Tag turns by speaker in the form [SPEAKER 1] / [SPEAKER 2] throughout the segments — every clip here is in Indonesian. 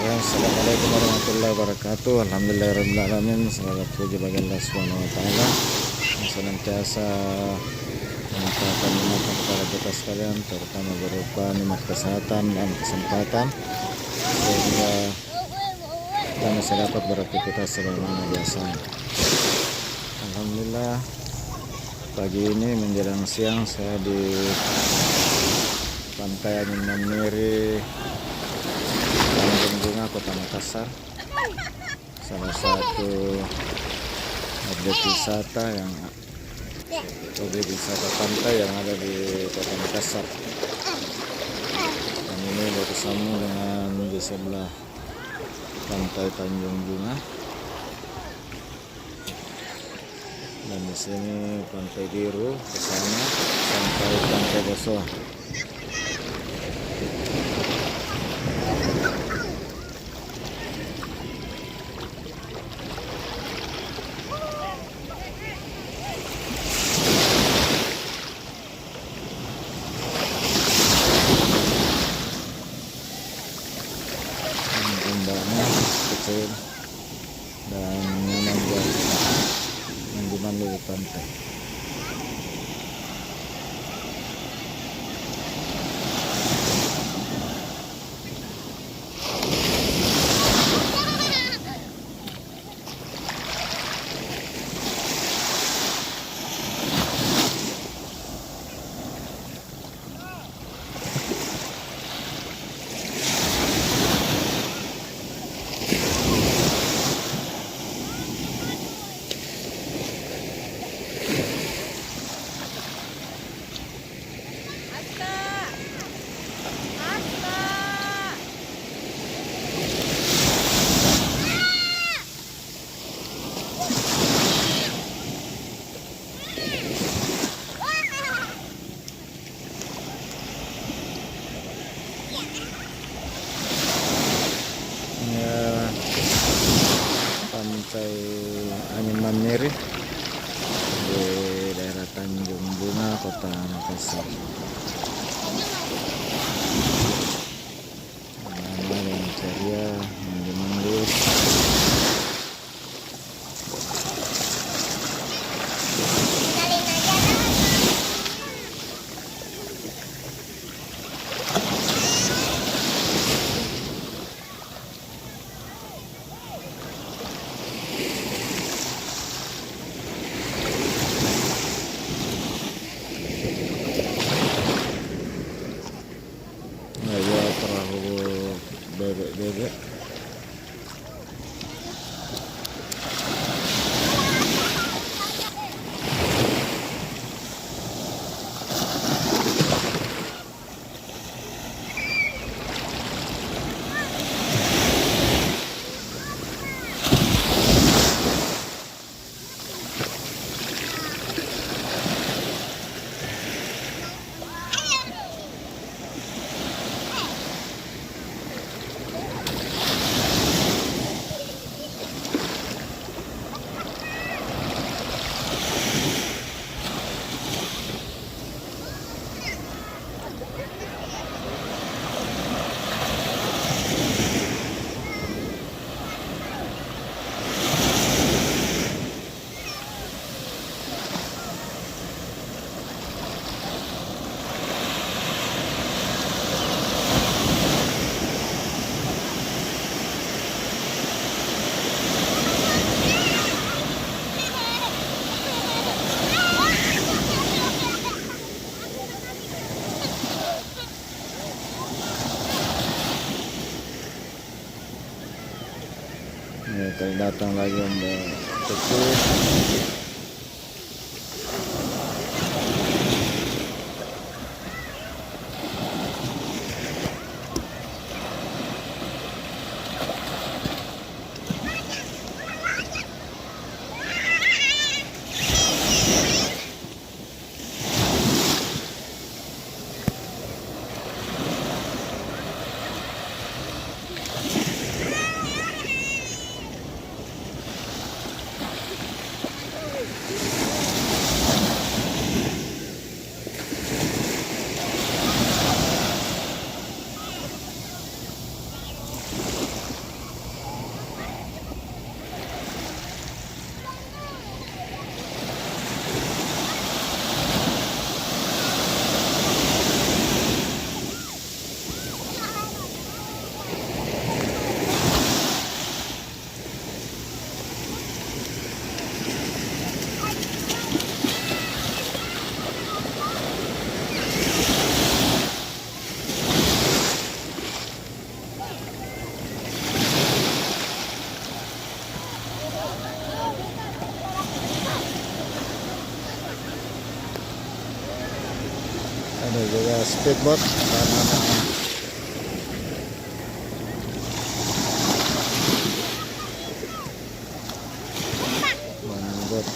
[SPEAKER 1] Bismillahirrahmanirrahim. Assalamualaikum warahmatullahi wabarakatuh. Alhamdulillahirrahmanirrahim. Selamat puji bagi Allah Subhanahu wa taala yang senantiasa melimpahkan nikmat kepada kita sekalian, terutama berupa nikmat kesehatan dan kesempatan sehingga kita masih dapat beraktivitas sebagaimana biasa. Alhamdulillah, pagi ini menjelang siang saya di Pantai Angin Mamiri, Tanjung Bunga, Kota Makassar, salah satu objek wisata pantai yang ada di Kota Makassar. Dan ini bersama dengan di sebelah Pantai Tanjung Bunga, dan di sini Pantai Biru bersama sampai Pantai Boso. Ombaknya kecil dan nyaman buat mandi di pantai. Pantai Angin Mamiri di daerah Tanjung Bunga, Kota Makassar. Nama yang ceria, mandi-mandi. Ya, perahu bebek-bebek. Ya, datang lagi ombak kecil. Ada juga speedboat karena boat.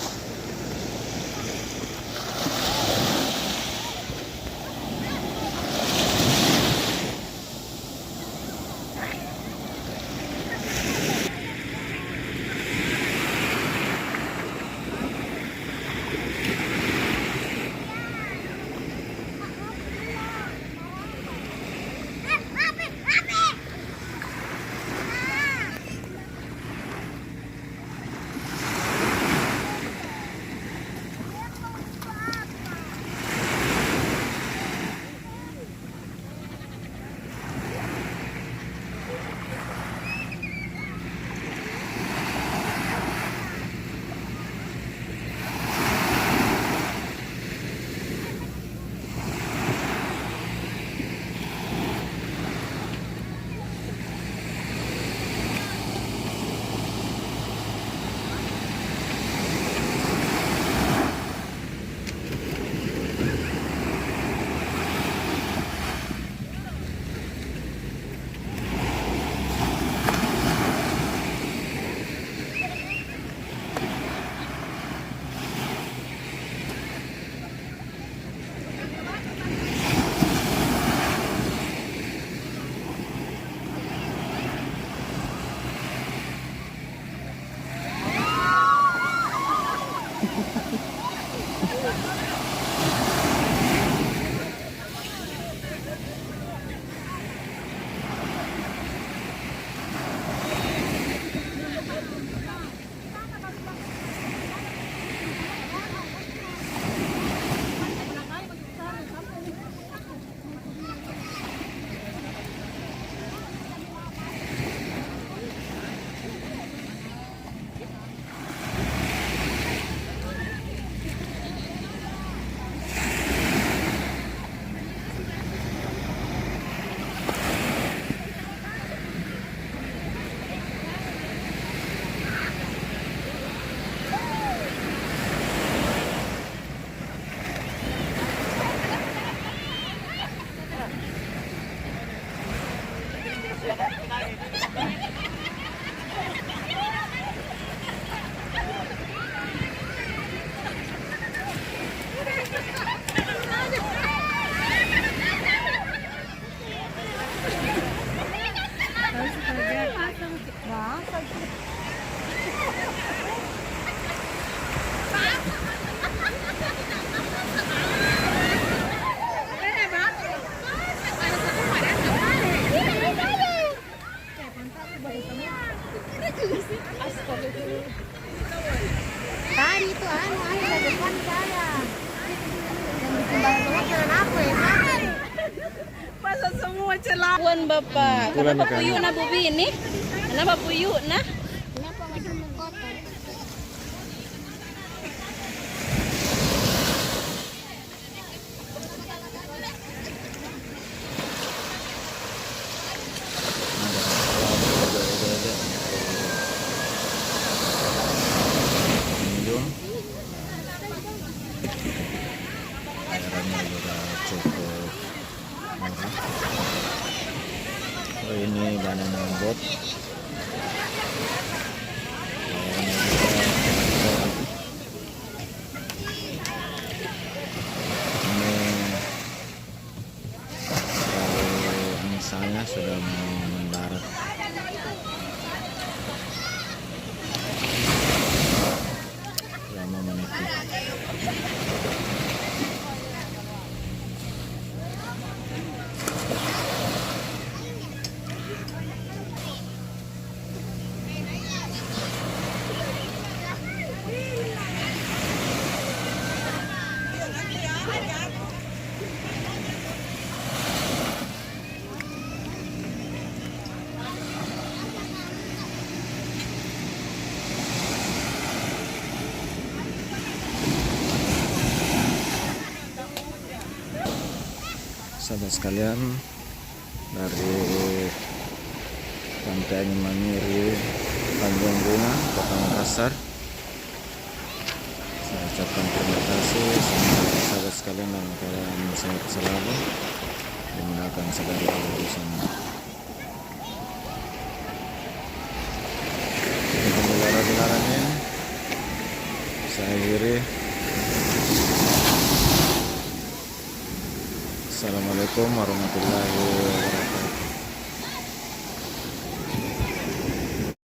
[SPEAKER 2] Tadi itu ada depan saya. Yang bikin banyak jalan apa ya?
[SPEAKER 3] Masa semua celawan Bapak. Kenapa puyuh na bubi ini? Kenapa puyuh na?
[SPEAKER 2] Kenapa masih kotor?
[SPEAKER 1] Pengunjung airnya juga cukup murah. Oh, ini banana boat. Airnya juga ini kalau misalnya sudah mau mendarat. Sudah mau menikah. Sahabat sekalian, dari Pantai Angin Mamiri, Tanjung Bunga, Kota Makassar, saya ucapkan terima kasih sama sahabat sekalian. sekalian dalam keadaan sehat selalu, dimudahkan segala urusan. Alhamdulillah rabbil alamin. Saya akhiri. Assalamualaikum warahmatullahi wabarakatuh.